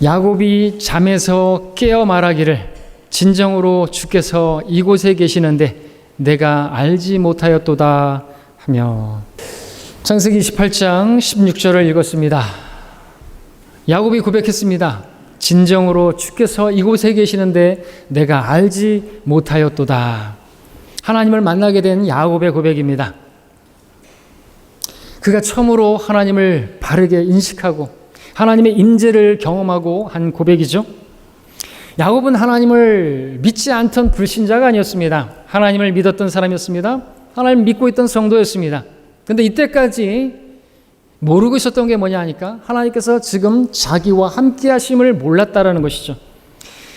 야곱이 잠에서 깨어 말하기를 진정으로 주께서 이곳에 계시는데 내가 알지 못하였도다 하며. 창세기 28장 16절을 읽었습니다. 야곱이 고백했습니다. 진정으로 주께서 이곳에 계시는데 내가 알지 못하였도다. 하나님을 만나게 된 야곱의 고백입니다. 그가 처음으로 하나님을 바르게 인식하고 하나님의 임재를 경험하고 한 고백이죠. 야곱은 하나님을 믿지 않던 불신자가 아니었습니다. 하나님을 믿었던 사람이었습니다. 하나님을 믿고 있던 성도였습니다. 그런데 이때까지 모르고 있었던 게 뭐냐 하니까 하나님께서 지금 자기와 함께 하심을 몰랐다라는 것이죠.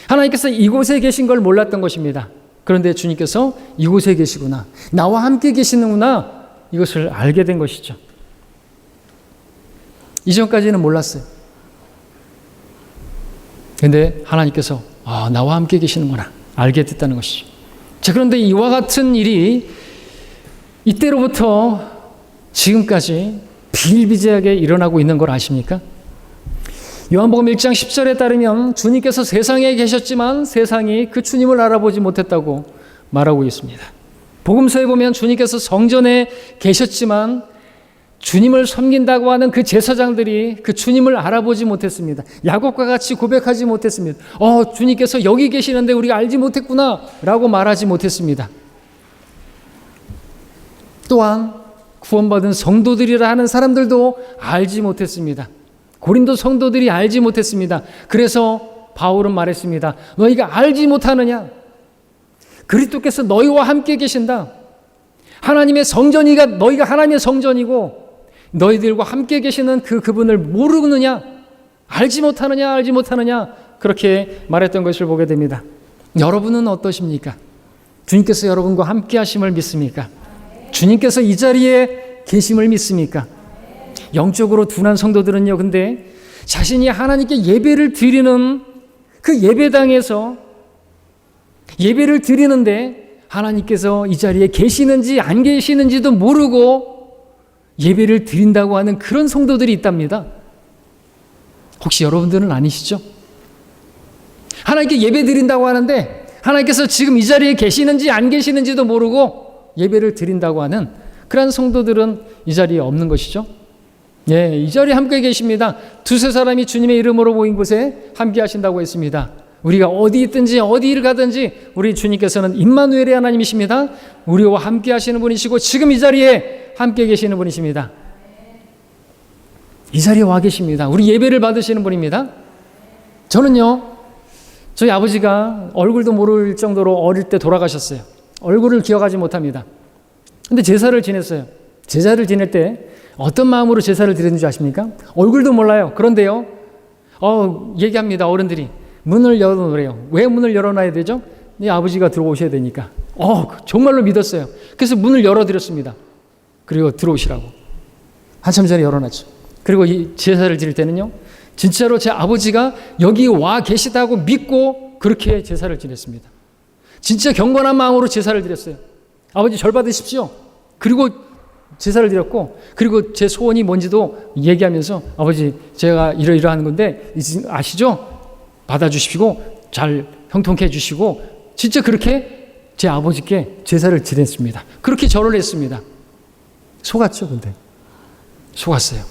하나님께서 이곳에 계신 걸 몰랐던 것입니다. 그런데 주님께서 이곳에 계시구나, 나와 함께 계시는구나, 이것을 알게 된 것이죠. 이전까지는 몰랐어요. 그런데 하나님께서 나와 함께 계시는구나 알게 됐다는 것이죠. 자, 그런데 이와 같은 일이 이때로부터 지금까지 비일비재하게 일어나고 있는 걸 아십니까? 요한복음 1장 10절에 따르면 주님께서 세상에 계셨지만 세상이 그 주님을 알아보지 못했다고 말하고 있습니다. 복음서에 보면 주님께서 성전에 계셨지만 주님을 섬긴다고 하는 그 제사장들이 그 주님을 알아보지 못했습니다. 야곱과 같이 고백하지 못했습니다. 주님께서 여기 계시는데 우리가 알지 못했구나 라고 말하지 못했습니다. 또한 구원받은 성도들이라 하는 사람들도 알지 못했습니다. 고린도 성도들이 알지 못했습니다. 그래서 바울은 말했습니다. 너희가 알지 못하느냐? 그리스도께서 너희와 함께 계신다. 하나님의 성전이가 너희가 하나님의 성전이고 너희들과 함께 계시는 그분을 모르느냐? 알지 못하느냐? 그렇게 말했던 것을 보게 됩니다. 여러분은 어떠십니까? 주님께서 여러분과 함께 하심을 믿습니까? 주님께서 이 자리에 계심을 믿습니까? 영적으로 둔한 성도들은요, 근데 자신이 하나님께 예배를 드리는 그 예배당에서 예배를 드리는데 하나님께서 이 자리에 계시는지 안 계시는지도 모르고 예배를 드린다고 하는 그런 성도들이 있답니다. 혹시 여러분들은 아니시죠? 하나님께 예배 드린다고 하는데 하나님께서 지금 이 자리에 계시는지 안 계시는지도 모르고 예배를 드린다고 하는 그런 성도들은 이 자리에 없는 것이죠. 예, 이 자리에 함께 계십니다. 두세 사람이 주님의 이름으로 모인 곳에 함께 하신다고 했습니다. 우리가 어디 있든지 어디를 가든지 우리 주님께서는 임마누엘의 하나님이십니다. 우리와 함께 하시는 분이시고 지금 이 자리에 함께 계시는 분이십니다. 이 자리에 와 계십니다. 우리 예배를 받으시는 분입니다. 저는요, 저희 아버지가 얼굴도 모를 정도로 어릴 때 돌아가셨어요. 얼굴을 기억하지 못합니다. 근데 제사를 지냈어요. 제사를 지낼 때 어떤 마음으로 제사를 드렸는지 아십니까? 얼굴도 몰라요. 그런데요, 얘기합니다. 어른들이 문을 열어놓으래요. 왜 문을 열어놔야 되죠? 네 아버지가 들어오셔야 되니까. 정말로 믿었어요. 그래서 문을 열어드렸습니다. 그리고 들어오시라고. 한참 전에 열어놨죠. 그리고 이 제사를 드릴 때는요, 진짜로 제 아버지가 여기 와 계시다고 믿고 그렇게 제사를 지냈습니다. 진짜 경건한 마음으로 제사를 드렸어요. 아버지 절 받으십시오. 그리고 제사를 드렸고, 그리고 제 소원이 뭔지도 얘기하면서 아버지 제가 이러이러하는 건데 아시죠? 받아주시고 잘 형통케 해주시고, 진짜 그렇게 제 아버지께 제사를 지냈습니다. 그렇게 절을 했습니다. 속았죠. 근데 속았어요.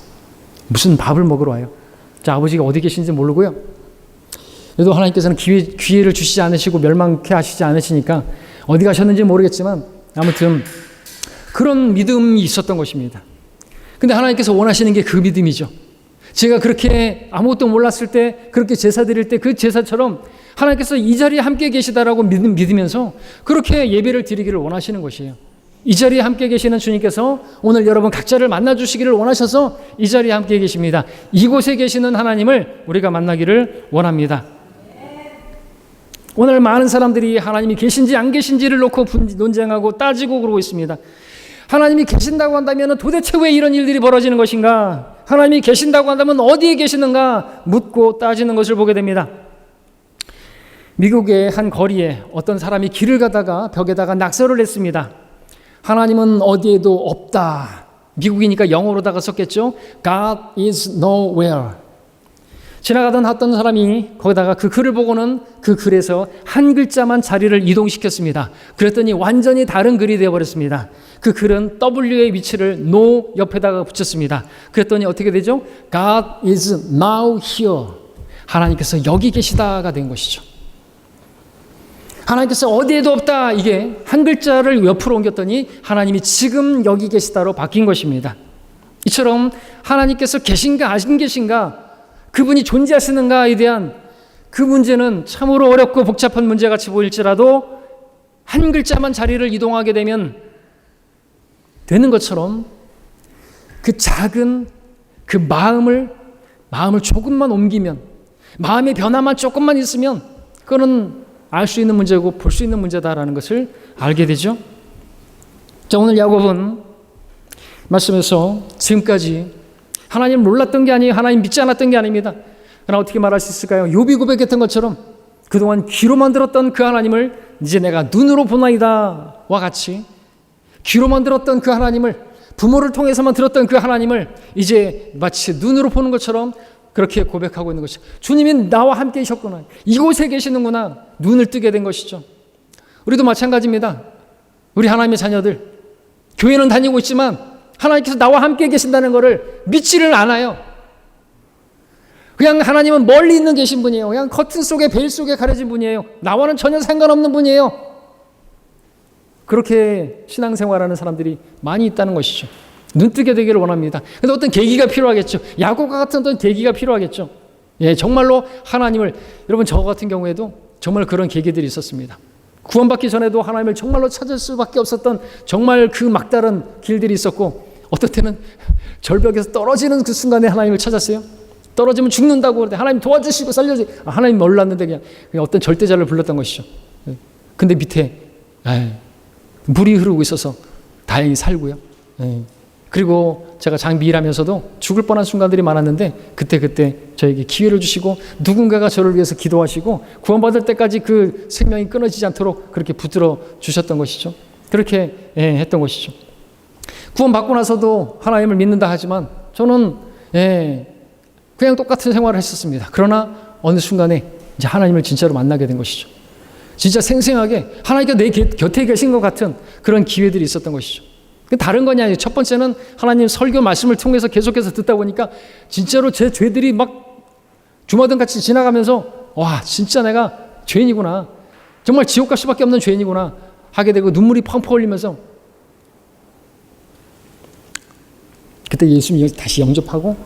무슨 밥을 먹으러 와요? 제 아버지가 어디 계신지 모르고요. 그래도 하나님께서는 기회를 주시지 않으시고 멸망케 하시지 않으시니까 어디 가셨는지 모르겠지만 아무튼 그런 믿음이 있었던 것입니다. 근데 하나님께서 원하시는 게 그 믿음이죠. 제가 그렇게 아무것도 몰랐을 때 그렇게 제사 드릴 때 그 제사처럼 하나님께서 이 자리에 함께 계시다라고 믿으면서 그렇게 예배를 드리기를 원하시는 것이에요. 이 자리에 함께 계시는 주님께서 오늘 여러분 각자를 만나주시기를 원하셔서 이 자리에 함께 계십니다. 이곳에 계시는 하나님을 우리가 만나기를 원합니다. 오늘 많은 사람들이 하나님이 계신지 안 계신지를 놓고 논쟁하고 따지고 그러고 있습니다. 하나님이 계신다고 한다면 도대체 왜 이런 일들이 벌어지는 것인가? 하나님이 계신다고 한다면 어디에 계시는가? 묻고 따지는 것을 보게 됩니다. 미국의 한 거리에 어떤 사람이 길을 가다가 벽에다가 낙서를 했습니다. 하나님은 어디에도 없다. 미국이니까 영어로다가 썼겠죠. God is nowhere. 지나가던 어떤 사람이 거기다가 그 글을 보고는 그 글에서 한 글자만 자리를 이동시켰습니다. 그랬더니 완전히 다른 글이 되어버렸습니다. 그 글은 W의 위치를 No 옆에다가 붙였습니다. 그랬더니 어떻게 되죠? God is now here. 하나님께서 여기 계시다가 된 것이죠. 하나님께서 어디에도 없다. 이게 한 글자를 옆으로 옮겼더니 하나님이 지금 여기 계시다로 바뀐 것입니다. 이처럼 하나님께서 계신가 안 계신가, 그분이 존재하시는가에 대한 그 문제는 참으로 어렵고 복잡한 문제같이 보일지라도 한 글자만 자리를 이동하게 되면 되는 것처럼 그 작은 그 마음을 조금만 옮기면, 마음의 변화만 조금만 있으면 그거는 알 수 있는 문제고 볼 수 있는 문제다라는 것을 알게 되죠. 자, 오늘 야곱은 말씀에서 지금까지 하나님 몰랐던 게 아니에요. 하나님 믿지 않았던 게 아닙니다. 그러나 어떻게 말할 수 있을까요? 욥이 고백했던 것처럼 그동안 귀로만 들었던 그 하나님을 이제 내가 눈으로 보나이다 와 같이 귀로만 들었던 그 하나님을, 부모를 통해서만 들었던 그 하나님을 이제 마치 눈으로 보는 것처럼 그렇게 고백하고 있는 것이죠. 주님이 나와 함께 계셨구나, 이곳에 계시는구나, 눈을 뜨게 된 것이죠. 우리도 마찬가지입니다. 우리 하나님의 자녀들, 교회는 다니고 있지만 하나님께서 나와 함께 계신다는 것을 믿지를 않아요. 그냥 하나님은 멀리 있는 계신 분이에요. 그냥 커튼 속에, 베일 속에 가려진 분이에요. 나와는 전혀 상관없는 분이에요. 그렇게 신앙생활하는 사람들이 많이 있다는 것이죠. 눈뜨게 되기를 원합니다. 그런데 어떤 계기가 필요하겠죠. 야곱과 같은 어떤 계기가 필요하겠죠. 예, 정말로 하나님을, 여러분 저 같은 경우에도 정말 그런 계기들이 있었습니다. 구원받기 전에도 하나님을 정말로 찾을 수밖에 없었던 정말 그 막다른 길들이 있었고, 어떨 때는 절벽에서 떨어지는 그 순간에 하나님을 찾았어요. 떨어지면 죽는다고 그러는데 하나님 도와주시고 살려주시고, 하나님 몰랐는데 그냥 어떤 절대자를 불렀던 것이죠. 근데 밑에 물이 흐르고 있어서 다행히 살고요. 그리고 제가 장비 일하면서도 죽을 뻔한 순간들이 많았는데 그때 저에게 기회를 주시고 누군가가 저를 위해서 기도하시고 구원받을 때까지 그 생명이 끊어지지 않도록 그렇게 붙들어 주셨던 것이죠. 그렇게 했던 것이죠. 구원받고 나서도 하나님을 믿는다 하지만 저는 그냥 똑같은 생활을 했었습니다. 그러나 어느 순간에 이제 하나님을 진짜로 만나게 된 것이죠. 진짜 생생하게 하나님께서 내 곁에 계신 것 같은 그런 기회들이 있었던 것이죠. 다른 거냐? 첫 번째는 하나님 설교 말씀을 통해서 계속해서 듣다 보니까 진짜로 제 죄들이 막 주마등 같이 지나가면서 와, 진짜 내가 죄인이구나, 정말 지옥 갈 수밖에 없는 죄인이구나 하게 되고 눈물이 펑펑 흘리면서 그때 예수님 다시 영접하고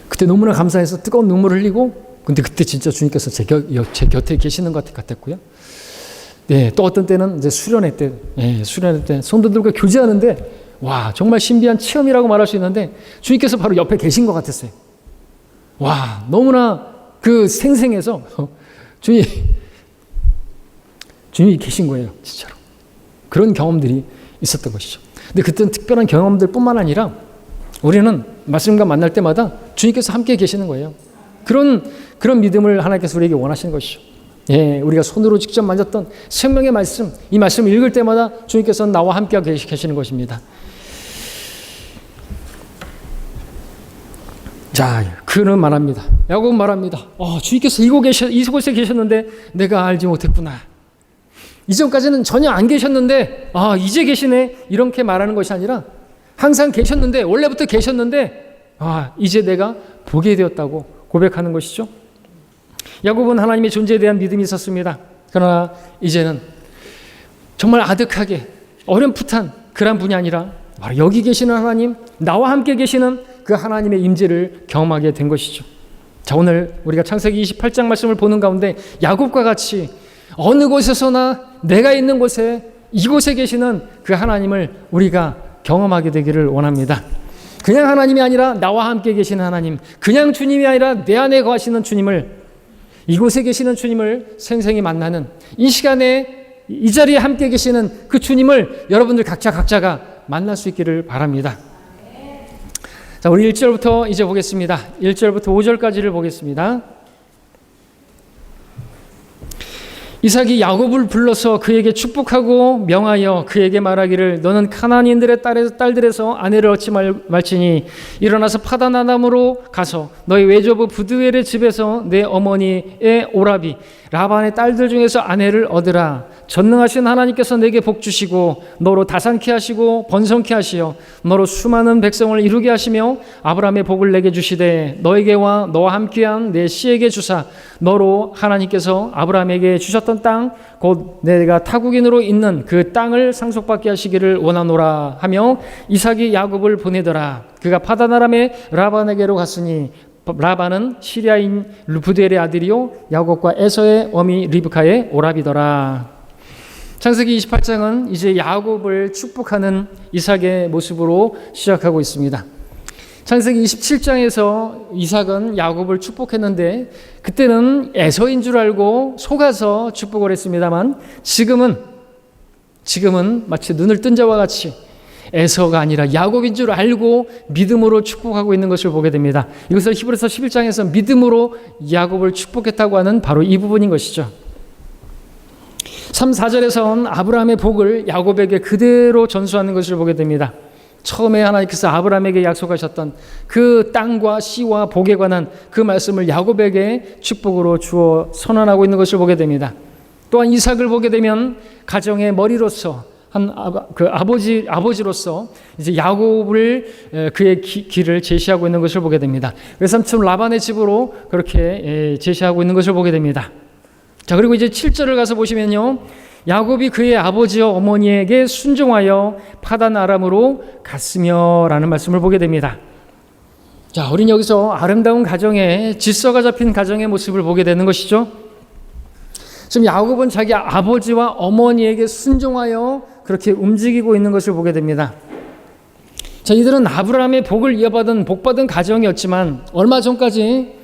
그때 너무나 감사해서 뜨거운 눈물을 흘리고, 근데 그때 진짜 주님께서 제 곁에 계시는 것 같았고요. 네, 또 어떤 때는 이제 수련회 때, 수련회 때 성도들과 교제하는데 와, 정말 신비한 체험이라고 말할 수 있는데 주님께서 바로 옆에 계신 것 같았어요. 와, 너무나 그 생생해서 주님이 계신 거예요, 진짜로. 그런 경험들이 있었던 것이죠. 근데 그때는 특별한 경험들 뿐만 아니라 우리는 말씀과 만날 때마다 주님께서 함께 계시는 거예요. 그런 믿음을 하나님께서 우리에게 원하시는 것이죠. 우리가 손으로 직접 만졌던 생명의 말씀, 이 말씀을 읽을 때마다 주님께서는 나와 함께 계시는 것입니다. 자, 그는 말합니다. 야곱은 말합니다. 주님께서 이곳에 계셨는데 내가 알지 못했구나. 이전까지는 전혀 안 계셨는데 이제 계시네, 이렇게 말하는 것이 아니라 항상 계셨는데, 원래부터 계셨는데 이제 내가 보게 되었다고 고백하는 것이죠. 야곱은 하나님의 존재에 대한 믿음이 있었습니다. 그러나 이제는 정말 아득하게 어렴풋한 그런 분이 아니라 바로 여기 계시는 하나님, 나와 함께 계시는 그 하나님의 임재를 경험하게 된 것이죠. 자, 오늘 우리가 창세기 28장 말씀을 보는 가운데 야곱과 같이 어느 곳에서나 내가 있는 곳에, 이곳에 계시는 그 하나님을 우리가 경험하게 되기를 원합니다. 그냥 하나님이 아니라 나와 함께 계시는 하나님, 그냥 주님이 아니라 내 안에 거하시는 주님을, 이곳에 계시는 주님을 생생히 만나는, 이 시간에 이 자리에 함께 계시는 그 주님을 여러분들 각자가 만날 수 있기를 바랍니다. 자, 우리 1절부터 이제 보겠습니다. 1절부터 5절까지를 보겠습니다. 이삭이 야곱을 불러서 그에게 축복하고 명하여 그에게 말하기를 너는 가나안인들의 딸들에서 아내를 얻지 말지니 일어나서 파단 아람으로 가서 너희 외조부 부두엘의 집에서 내 어머니의 오라비 라반의 딸들 중에서 아내를 얻으라. 전능하신 하나님께서 내게 복 주시고 너로 다산케 하시고 번성케 하시어 너로 수많은 백성을 이루게 하시며 아브라함의 복을 내게 주시되 너에게와 너와 함께한 내 씨에게 주사 너로 하나님께서 아브라함에게 주셨던 땅 곧 내가 타국인으로 있는 그 땅을 상속받게 하시기를 원하노라 하며 이삭이 야곱을 보내더라. 그가 파단 아람의 라반에게로 갔으니 라반은 시리아인 부두엘의 아들이요 야곱과 에서의 어미 리브카의 오라비더라. 창세기 28장은 이제 야곱을 축복하는 이삭의 모습으로 시작하고 있습니다. 창세기 27장에서 이삭은 야곱을 축복했는데 그때는 에서인 줄 알고 속아서 축복을 했습니다만 지금은 마치 눈을 뜬 자와 같이 에서가 아니라 야곱인 줄 알고 믿음으로 축복하고 있는 것을 보게 됩니다. 이것을 히브리서 11장에서 믿음으로 야곱을 축복했다고 하는 바로 이 부분인 것이죠. 3, 4절에서는 아브라함의 복을 야곱에게 그대로 전수하는 것을 보게 됩니다. 처음에 하나님께서 아브라함에게 약속하셨던 그 땅과 씨와 복에 관한 그 말씀을 야곱에게 축복으로 주어 선언하고 있는 것을 보게 됩니다. 또한 이삭을 보게 되면 가정의 머리로서 그 아버지로서 이제 야곱을 그의 길을 제시하고 있는 것을 보게 됩니다. 외삼촌 라반의 집으로 그렇게 제시하고 있는 것을 보게 됩니다. 자, 그리고 이제 7절을 가서 보시면요. 야곱이 그의 아버지와 어머니에게 순종하여 파단 아람으로 갔으며 라는 말씀을 보게 됩니다. 자, 우린 여기서 아름다운 가정의 질서가 잡힌 가정의 모습을 보게 되는 것이죠. 지금 야곱은 자기 아버지와 어머니에게 순종하여 그렇게 움직이고 있는 것을 보게 됩니다. 자, 이들은 아브라함의 복을 이어받은 복받은 가정이었지만 얼마 전까지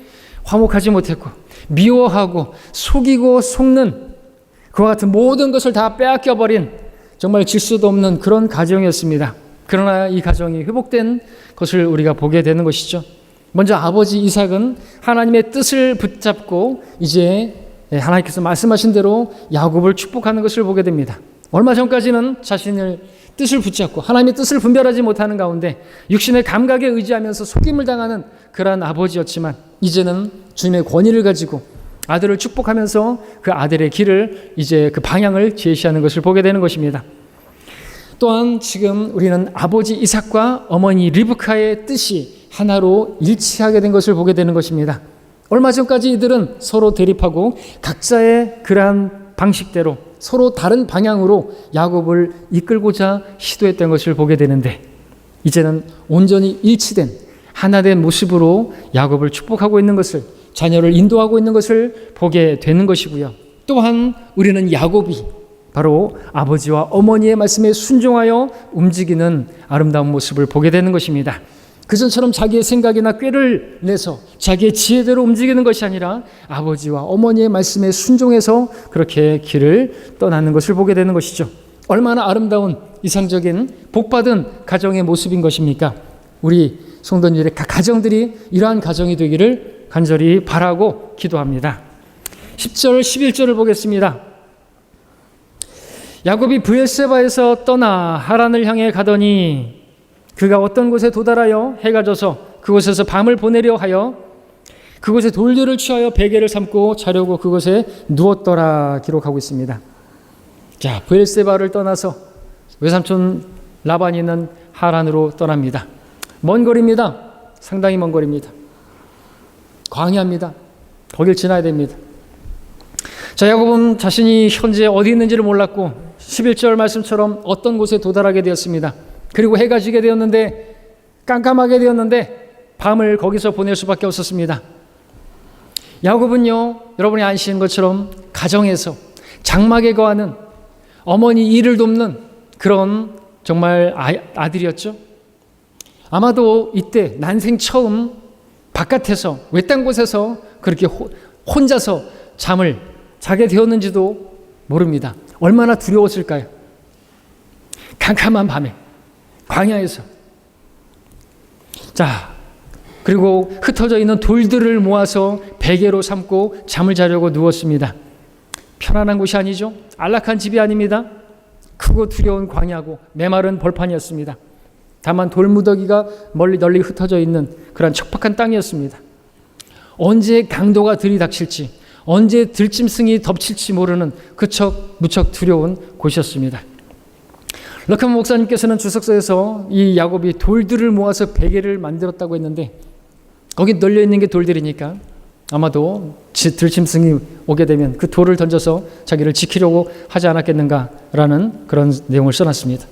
화목하지 못했고 미워하고 속이고 속는 그와 같은 모든 것을 다 빼앗겨버린 정말 질서도 없는 그런 가정이었습니다. 그러나 이 가정이 회복된 것을 우리가 보게 되는 것이죠. 먼저 아버지 이삭은 하나님의 뜻을 붙잡고 이제 하나님께서 말씀하신 대로 야곱을 축복하는 것을 보게 됩니다. 얼마 전까지는 자신의 뜻을 붙잡고 하나님의 뜻을 분별하지 못하는 가운데 육신의 감각에 의지하면서 속임을 당하는 그러한 아버지였지만 이제는 주님의 권위를 가지고 아들을 축복하면서 그 아들의 길을 이제 그 방향을 제시하는 것을 보게 되는 것입니다. 또한 지금 우리는 아버지 이삭과 어머니 리브카의 뜻이 하나로 일치하게 된 것을 보게 되는 것입니다. 얼마 전까지 이들은 서로 대립하고 각자의 그러한 방식대로 서로 다른 방향으로 야곱을 이끌고자 시도했던 것을 보게 되는데 이제는 온전히 일치된 하나된 모습으로 야곱을 축복하고 있는 것을 자녀를 인도하고 있는 것을 보게 되는 것이고요. 또한 우리는 야곱이 바로 아버지와 어머니의 말씀에 순종하여 움직이는 아름다운 모습을 보게 되는 것입니다. 그전처럼 자기의 생각이나 꾀를 내서 자기의 지혜대로 움직이는 것이 아니라 아버지와 어머니의 말씀에 순종해서 그렇게 길을 떠나는 것을 보게 되는 것이죠. 얼마나 아름다운 이상적인 복받은 가정의 모습인 것입니까? 우리 성도님들의 가정들이 이러한 가정이 되기를 간절히 바라고 기도합니다. 10절 11절을 보겠습니다. 야곱이 브엘세바에서 떠나 하란을 향해 가더니 그가 어떤 곳에 도달하여 해가 져서 그곳에서 밤을 보내려 하여 그곳에 돌들을 취하여 베개를 삼고 자려고 그곳에 누웠더라 기록하고 있습니다. 자, 브엘세바를 떠나서 외삼촌 라반이 있는 하란으로 떠납니다. 먼 거리입니다. 상당히 먼 거리입니다. 광야입니다. 거길 지나야 됩니다. 자, 야곱은 자신이 현재 어디 있는지를 몰랐고 11절 말씀처럼 어떤 곳에 도달하게 되었습니다. 그리고 해가 지게 되었는데 깜깜하게 되었는데 밤을 거기서 보낼 수밖에 없었습니다. 야곱은요, 여러분이 아시는 것처럼 가정에서 장막에 거하는 어머니 일을 돕는 그런 정말 아들이었죠. 아마도 이때 난생 처음 바깥에서 외딴 곳에서 그렇게 혼자서 잠을 자게 되었는지도 모릅니다. 얼마나 두려웠을까요? 캄캄한 밤에 광야에서. 자, 그리고 흩어져 있는 돌들을 모아서 베개로 삼고 잠을 자려고 누웠습니다. 편안한 곳이 아니죠. 안락한 집이 아닙니다. 크고 두려운 광야고 메마른 벌판이었습니다. 다만 돌무더기가 널리 흩어져 있는 그런 척박한 땅이었습니다. 언제 강도가 들이닥칠지, 언제 들짐승이 덮칠지 모르는 무척 두려운 곳이었습니다. 럭커먼 목사님께서는 주석서에서 이 야곱이 돌들을 모아서 베개를 만들었다고 했는데, 거기 널려 있는 게 돌들이니까 아마도 들짐승이 오게 되면 그 돌을 던져서 자기를 지키려고 하지 않았겠는가라는 그런 내용을 써놨습니다.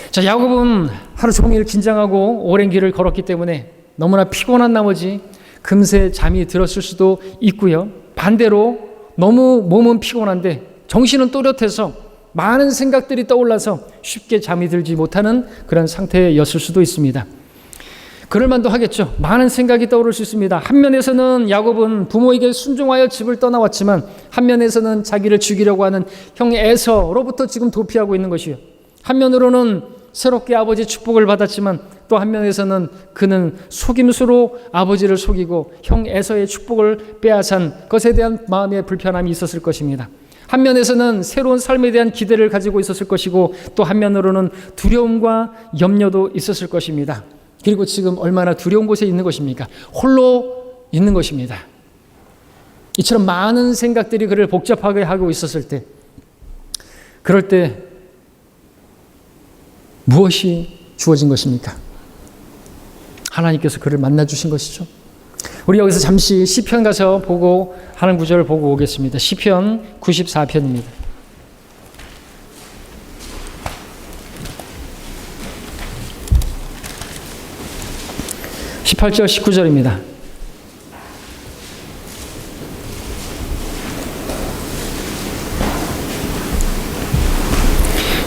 자, 야곱은 하루 종일 긴장하고 오랜 길을 걸었기 때문에 너무나 피곤한 나머지 금세 잠이 들었을 수도 있고요. 반대로 너무 몸은 피곤한데 정신은 또렷해서 많은 생각들이 떠올라서 쉽게 잠이 들지 못하는 그런 상태였을 수도 있습니다. 그럴 만도 하겠죠. 많은 생각이 떠오를 수 있습니다. 한면에서는 야곱은 부모에게 순종하여 집을 떠나왔지만 한면에서는 자기를 죽이려고 하는 형 에서로부터 지금 도피하고 있는 것이요. 한면으로는 새롭게 아버지의 축복을 받았지만 또 한면에서는 그는 속임수로 아버지를 속이고 형 에서의 축복을 빼앗은 것에 대한 마음의 불편함이 있었을 것입니다. 한면에서는 새로운 삶에 대한 기대를 가지고 있었을 것이고 또 한면으로는 두려움과 염려도 있었을 것입니다. 그리고 지금 얼마나 두려운 곳에 있는 것입니까? 홀로 있는 것입니다. 이처럼 많은 생각들이 그를 복잡하게 하고 있었을 때, 그럴 때 무엇이 주어진 것입니까? 하나님께서 그를 만나 주신 것이죠. 우리 여기서 잠시 시편 가서 보고 하는 구절을 보고 오겠습니다. 시편 94편입니다. 18절 19절입니다.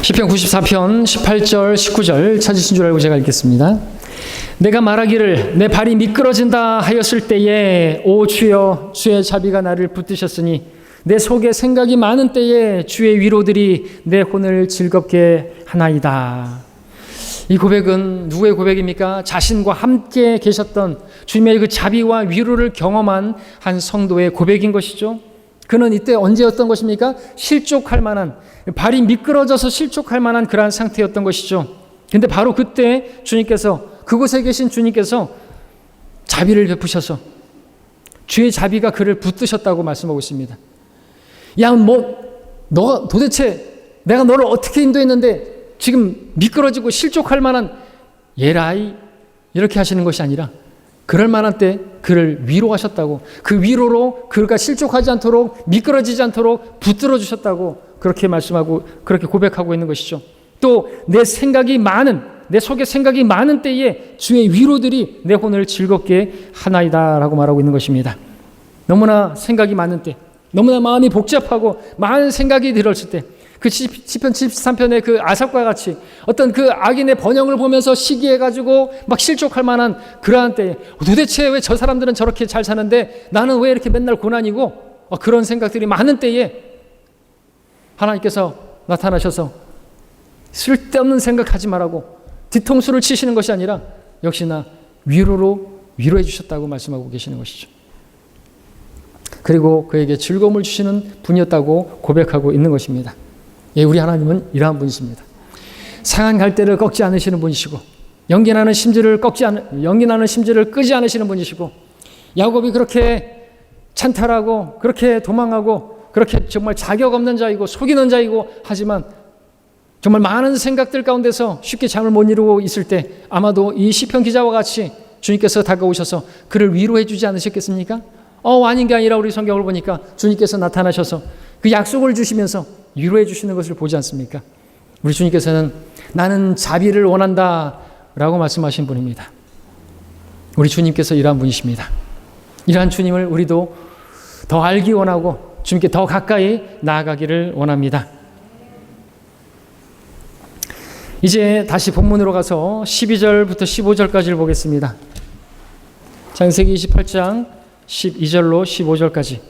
시편 94편 18절 19절 찾으신 줄 알고 제가 읽겠습니다. 내가 말하기를 내 발이 미끄러진다 하였을 때에 오 주여 주의 자비가 나를 붙드셨으니 내 속에 생각이 많은 때에 주의 위로들이 내 혼을 즐겁게 하나이다. 이 고백은 누구의 고백입니까? 자신과 함께 계셨던 주님의 그 자비와 위로를 경험한 한 성도의 고백인 것이죠. 그는 이때 언제였던 것입니까? 실족할 만한, 발이 미끄러져서 실족할 만한 그러한 상태였던 것이죠. 근데 바로 그때 주님께서, 그곳에 계신 주님께서 자비를 베푸셔서 주의 자비가 그를 붙드셨다고 말씀하고 있습니다. 야, 너 도대체 내가 너를 어떻게 인도했는데 지금 미끄러지고 실족할 만한 예라이 이렇게 하시는 것이 아니라 그럴 만한 때 그를 위로하셨다고, 그 위로로 그가 실족하지 않도록 미끄러지지 않도록 붙들어 주셨다고 그렇게 말씀하고 그렇게 고백하고 있는 것이죠. 또 내 속에 생각이 많은 때에 주의 위로들이 내 혼을 즐겁게 하나이다 라고 말하고 있는 것입니다. 너무나 생각이 많은 때, 너무나 마음이 복잡하고 많은 생각이 들었을 때, 그 시편 73편의 그 아삽과 같이 어떤 그 악인의 번영을 보면서 시기해가지고 막 실족할 만한 그러한 때에 도대체 왜 저 사람들은 저렇게 잘 사는데 나는 왜 이렇게 맨날 고난이고, 그런 생각들이 많은 때에 하나님께서 나타나셔서 쓸데없는 생각하지 말라고 뒤통수를 치시는 것이 아니라 역시나 위로해 주셨다고 말씀하고 계시는 것이죠. 그리고 그에게 즐거움을 주시는 분이었다고 고백하고 있는 것입니다. 예, 우리 하나님은 이러한 분이십니다. 상한 갈대를 꺾지 않으시는 분이시고 연기나는 심지를 끄지 않으시는 분이시고, 야곱이 그렇게 찬탈하고 그렇게 도망하고 그렇게 정말 자격 없는 자이고 속이는 자이고 하지만 정말 많은 생각들 가운데서 쉽게 잠을 못 이루고 있을 때 아마도 이 시편 기자와 같이 주님께서 다가오셔서 그를 위로해 주지 않으셨겠습니까? 아닌 게 아니라 우리 성경을 보니까 주님께서 나타나셔서 그 약속을 주시면서 위로해 주시는 것을 보지 않습니까? 우리 주님께서는 나는 자비를 원한다 라고 말씀하신 분입니다. 우리 주님께서 이러한 분이십니다. 이러한 주님을 우리도 더 알기 원하고 주님께 더 가까이 나아가기를 원합니다. 이제 다시 본문으로 가서 12절부터 15절까지를 보겠습니다. 창세기 28장 12절로 15절까지.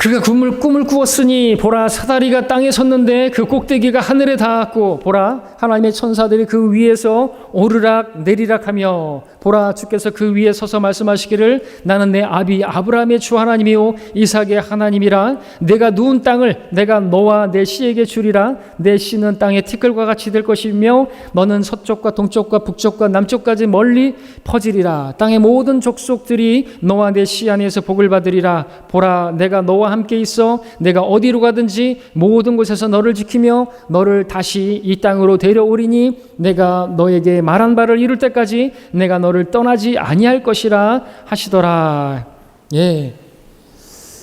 그가 꿈을 꾸었으니 보라 사다리가 땅에 섰는데 그 꼭대기가 하늘에 닿았고 보라 하나님의 천사들이 그 위에서 오르락 내리락 하며 보라 주께서 그 위에 서서 말씀하시기를 나는 내 아비 아브라함의 주 하나님이요 이삭의 하나님이라 내가 누운 땅을 내가 너와 내 씨에게 주리라 내 씨는 땅의 티끌과 같이 될 것이며 너는 서쪽과 동쪽과 북쪽과 남쪽까지 멀리 퍼지리라 땅의 모든 족속들이 너와 내 씨 안에서 복을 받으리라 보라 내가 너와 함께 있어 내가 어디로 가든지 모든 곳에서 너를 지키며 너를 다시 이 땅으로 데려오리니 내가 너에게 말한 바를 이룰 때까지 내가 너를 떠나지 아니할 것이라 하시더라. 예,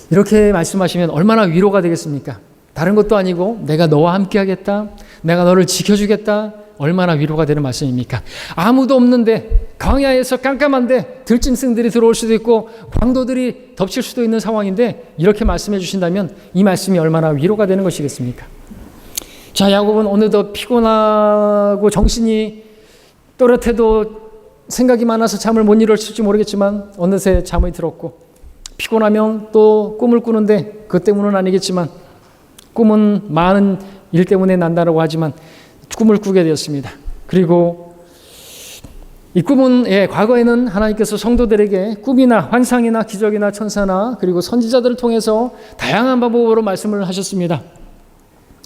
이렇게 말씀하시면 얼마나 위로가 되겠습니까? 다른 것도 아니고 내가 너와 함께 하겠다, 내가 너를 지켜주겠다, 얼마나 위로가 되는 말씀입니까? 아무도 없는데 광야에서 깜깜한데 들짐승들이 들어올 수도 있고 광도들이 덮칠 수도 있는 상황인데 이렇게 말씀해 주신다면 이 말씀이 얼마나 위로가 되는 것이겠습니까? 자, 야곱은 어느덧 피곤하고 정신이 또렷해도 생각이 많아서 잠을 못 이룰지 모르겠지만 어느새 잠이 들었고 피곤하면 또 꿈을 꾸는데 그 때문은 아니겠지만 꿈은 많은 일 때문에 난다라고 하지만 꿈을 꾸게 되었습니다. 그리고 이 꿈은 과거에는 하나님께서 성도들에게 꿈이나 환상이나 기적이나 천사나 그리고 선지자들을 통해서 다양한 방법으로 말씀을 하셨습니다.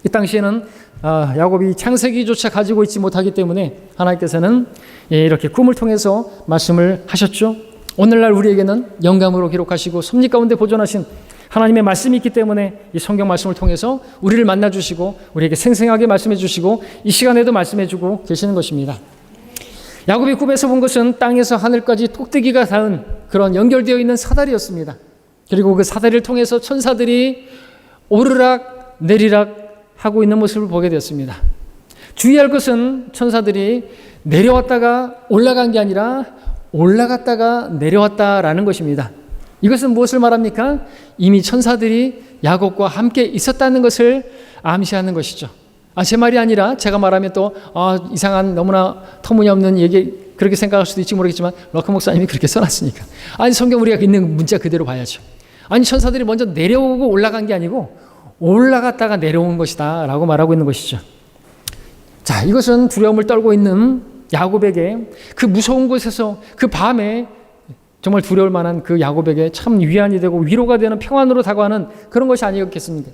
이 당시에는 야곱이 창세기조차 가지고 있지 못하기 때문에 하나님께서는 이렇게 꿈을 통해서 말씀을 하셨죠. 오늘날 우리에게는 영감으로 기록하시고 섭리 가운데 보존하신 하나님의 말씀이 있기 때문에 이 성경 말씀을 통해서 우리를 만나주시고 우리에게 생생하게 말씀해 주시고 이 시간에도 말씀해 주고 계시는 것입니다. 야곱이 꿈에서 본 것은 땅에서 하늘까지 꼭대기가 닿은 그런 연결되어 있는 사다리였습니다. 그리고 그 사다리를 통해서 천사들이 오르락 내리락 하고 있는 모습을 보게 되었습니다. 주의할 것은 천사들이 내려왔다가 올라간 게 아니라 올라갔다가 내려왔다라는 것입니다. 이것은 무엇을 말합니까? 이미 천사들이 야곱과 함께 있었다는 것을 암시하는 것이죠. 제 말이 아니라 제가 말하면 또 이상한 너무나 터무니없는 얘기 그렇게 생각할 수도 있지 모르겠지만 러커 목사님이 그렇게 써놨으니까. 성경 우리가 있는 문자 그대로 봐야죠. 천사들이 먼저 내려오고 올라간 게 아니고 올라갔다가 내려온 것이다 라고 말하고 있는 것이죠. 자, 이것은 두려움을 떨고 있는 야곱에게 그 무서운 곳에서 그 밤에 정말 두려울 만한 그 야곱에게 참 위안이 되고 위로가 되는 평안으로 다가가는 그런 것이 아니었겠습니까?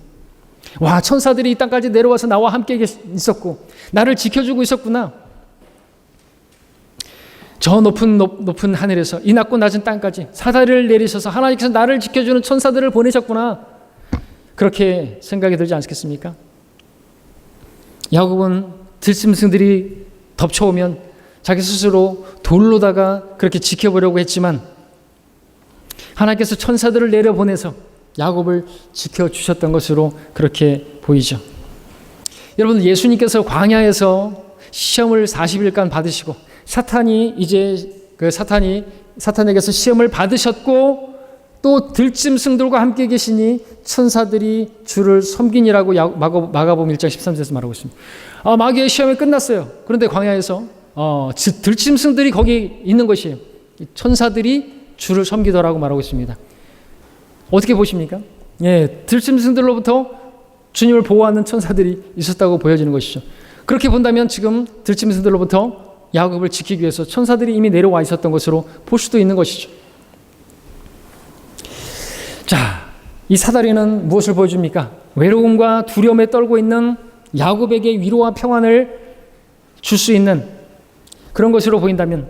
와, 천사들이 이 땅까지 내려와서 나와 함께 있었고 나를 지켜주고 있었구나. 저 높은 하늘에서 이 낮고 낮은 땅까지 사다리를 내리셔서 하나님께서 나를 지켜주는 천사들을 보내셨구나. 그렇게 생각이 들지 않겠습니까? 야곱은 들짐승들이 덮쳐오면 자기 스스로 돌로다가 그렇게 지켜보려고 했지만 하나님께서 천사들을 내려보내서 야곱을 지켜주셨던 것으로 그렇게 보이죠. 여러분, 예수님께서 광야에서 시험을 40일간 받으시고 사탄이 이제 사탄에게서 시험을 받으셨고 또 들짐승들과 함께 계시니 천사들이 주를 섬기니라고 마가복음 1장 13절에서 말하고 있습니다. 마귀의 시험이 끝났어요. 그런데 광야에서 들짐승들이 거기 있는 것이에요. 천사들이 주를 섬기더라고 말하고 있습니다. 어떻게 보십니까? 들짐승들로부터 주님을 보호하는 천사들이 있었다고 보여지는 것이죠. 그렇게 본다면 지금 들짐승들로부터 야곱을 지키기 위해서 천사들이 이미 내려와 있었던 것으로 볼 수도 있는 것이죠. 자, 이 사다리는 무엇을 보여줍니까? 외로움과 두려움에 떨고 있는 야곱에게 위로와 평안을 줄 수 있는 그런 것으로 보인다면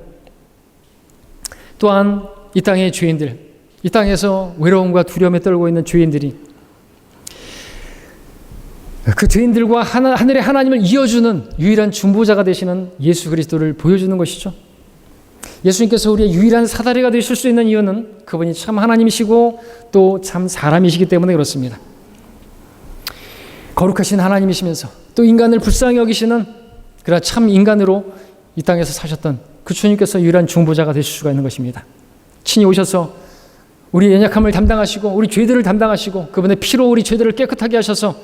또한 이 땅의 죄인들, 이 땅에서 외로움과 두려움에 떨고 있는 죄인들이 그 죄인들과 하늘의 하나님을 이어주는 유일한 중보자가 되시는 예수 그리스도를 보여주는 것이죠. 예수님께서 우리의 유일한 사다리가 되실 수 있는 이유는 그분이 참 하나님이시고 또 참 사람이시기 때문에 그렇습니다. 거룩하신 하나님이시면서 또 인간을 불쌍히 여기시는 그러나 참 인간으로 이 땅에서 사셨던 그 주님께서 유일한 중보자가 되실 수가 있는 것입니다. 친히 오셔서 우리 연약함을 담당하시고 우리 죄들을 담당하시고 그분의 피로 우리 죄들을 깨끗하게 하셔서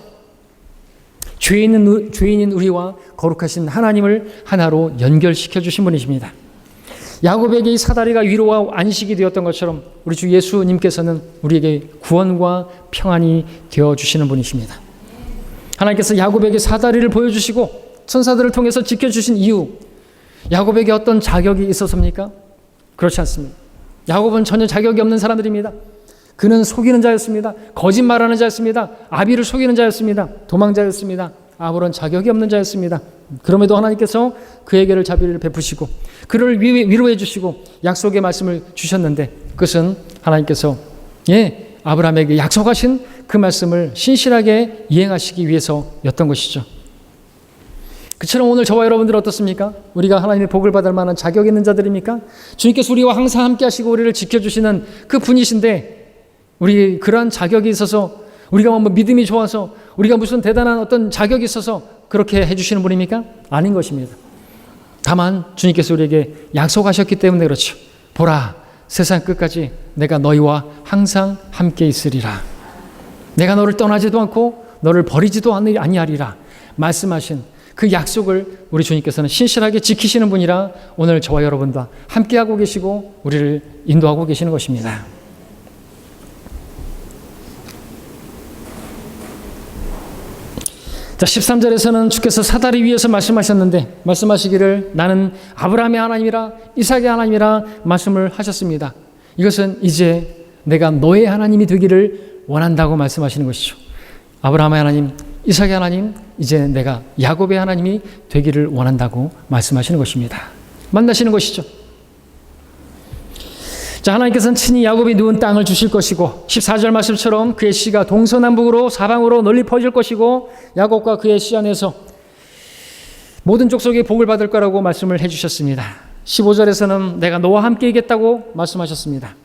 죄인인 우리와 거룩하신 하나님을 하나로 연결시켜 주신 분이십니다. 야곱에게 이 사다리가 위로와 안식이 되었던 것처럼 우리 주 예수님께서는 우리에게 구원과 평안이 되어주시는 분이십니다. 하나님께서 야곱에게 사다리를 보여주시고 천사들을 통해서 지켜주신 이유, 야곱에게 어떤 자격이 있었습니까? 그렇지 않습니다. 야곱은 전혀 자격이 없는 사람들입니다. 그는 속이는 자였습니다. 거짓말하는 자였습니다. 아비를 속이는 자였습니다. 도망자였습니다. 아무런 자격이 없는 자였습니다. 그럼에도 하나님께서 그에게를 자비를 베푸시고 그를 위로해 주시고 약속의 말씀을 주셨는데 그것은 하나님께서 아브라함에게 약속하신 그 말씀을 신실하게 이행하시기 위해서였던 것이죠. 그처럼 오늘 저와 여러분들 어떻습니까? 우리가 하나님의 복을 받을 만한 자격 있는 자들입니까? 주님께서 우리와 항상 함께 하시고 우리를 지켜주시는 그 분이신데 우리 그러한 자격이 있어서 우리가 뭐 믿음이 좋아서 우리가 무슨 대단한 어떤 자격이 있어서 그렇게 해주시는 분입니까? 아닌 것입니다. 다만 주님께서 우리에게 약속하셨기 때문에 그렇죠. 보라, 세상 끝까지 내가 너희와 항상 함께 있으리라. 내가 너를 떠나지도 않고 너를 버리지도 아니하리라 말씀하신 그 약속을 우리 주님께서는 신실하게 지키시는 분이라 오늘 저와 여러분과 함께하고 계시고 우리를 인도하고 계시는 것입니다. 자, 13절에서는 주께서 사다리 위에서 말씀하셨는데 말씀하시기를 나는 아브라함의 하나님이라 이삭의 하나님이라 말씀을 하셨습니다. 이것은 이제 내가 너의 하나님이 되기를 원한다고 말씀하시는 것이죠. 아브라함의 하나님, 이삭의 하나님, 이제 내가 야곱의 하나님이 되기를 원한다고 말씀하시는 것입니다. 만나시는 것이죠. 자, 하나님께서는 친히 야곱이 누운 땅을 주실 것이고 14절 말씀처럼 그의 씨가 동서남북으로 사방으로 널리 퍼질 것이고 야곱과 그의 씨 안에서 모든 족속이 복을 받을 거라고 말씀을 해주셨습니다. 15절에서는 내가 너와 함께 있겠다고 말씀하셨습니다.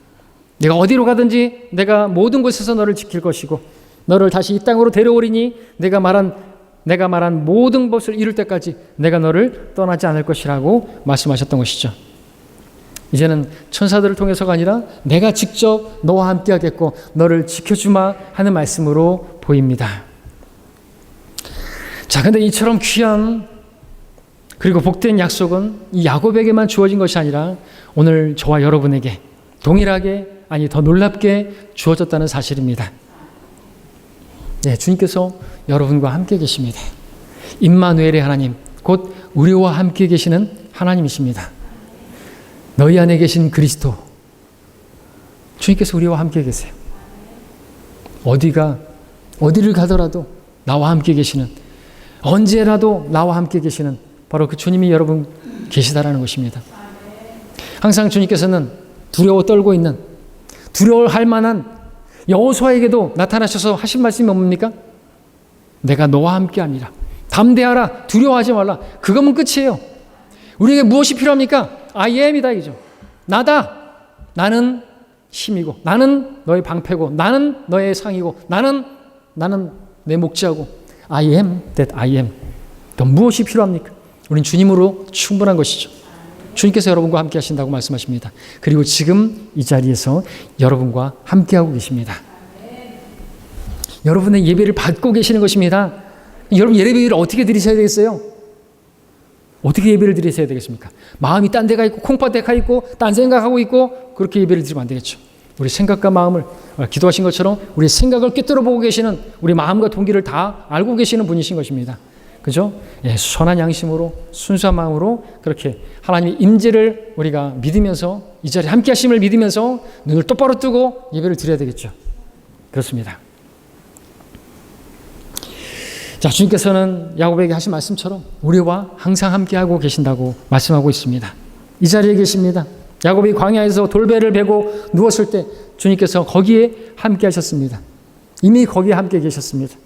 내가 어디로 가든지 내가 모든 곳에서 너를 지킬 것이고 너를 다시 이 땅으로 데려오리니 내가 말한 모든 것을 이룰 때까지 내가 너를 떠나지 않을 것이라고 말씀하셨던 것이죠. 이제는 천사들을 통해서가 아니라 내가 직접 너와 함께 하겠고 너를 지켜주마 하는 말씀으로 보입니다. 자, 근데 이처럼 귀한 그리고 복된 약속은 이 야곱에게만 주어진 것이 아니라 오늘 저와 여러분에게 동일하게 아니 더 놀랍게 주어졌다는 사실입니다. 네, 주님께서 여러분과 함께 계십니다. 임마누엘의 하나님, 곧 우리와 함께 계시는 하나님이십니다. 너희 안에 계신 그리스도, 주님께서 우리와 함께 계세요. 어디를 가더라도 나와 함께 계시는, 언제라도 나와 함께 계시는 바로 그 주님이 여러분 계시다라는 것입니다. 항상 주님께서는 두려워 떨고 있는, 두려워할 만한 여호수아에게도 나타나셔서 하신 말씀이 뭡니까? 내가 너와 함께함이라. 담대하라, 두려워하지 말라. 그거면 끝이에요. 우리에게 무엇이 필요합니까? I am이다 이죠. 나다. 나는 힘이고, 나는 너의 방패고, 나는 너의 상이고, 나는 내 목자고. I am that I am. 또 무엇이 필요합니까? 우린 주님으로 충분한 것이죠. 주님께서 여러분과 함께 하신다고 말씀하십니다. 그리고 지금 이 자리에서 여러분과 함께하고 계십니다. 여러분의 예배를 받고 계시는 것입니다. 여러분 예배를 어떻게 드리셔야 되겠어요? 어떻게 예배를 드리셔야 되겠습니까? 마음이 딴 데가 있고 콩팥에 가 있고 딴 생각하고 있고 그렇게 예배를 드리면 안 되겠죠. 우리 생각과 마음을 기도하신 것처럼 우리 생각을 꿰뚫어 보고 계시는 우리 마음과 동기를 다 알고 계시는 분이신 것입니다. 그죠? 예, 선한 양심으로 순수한 마음으로 그렇게 하나님의 임재를 우리가 믿으면서 이 자리에 함께 하심을 믿으면서 눈을 똑바로 뜨고 예배를 드려야 되겠죠. 그렇습니다. 자, 주님께서는 야곱에게 하신 말씀처럼 우리와 항상 함께하고 계신다고 말씀하고 있습니다. 이 자리에 계십니다. 야곱이 광야에서 돌배를 베고 누웠을 때 주님께서 거기에 함께 하셨습니다. 이미 거기에 함께 계셨습니다.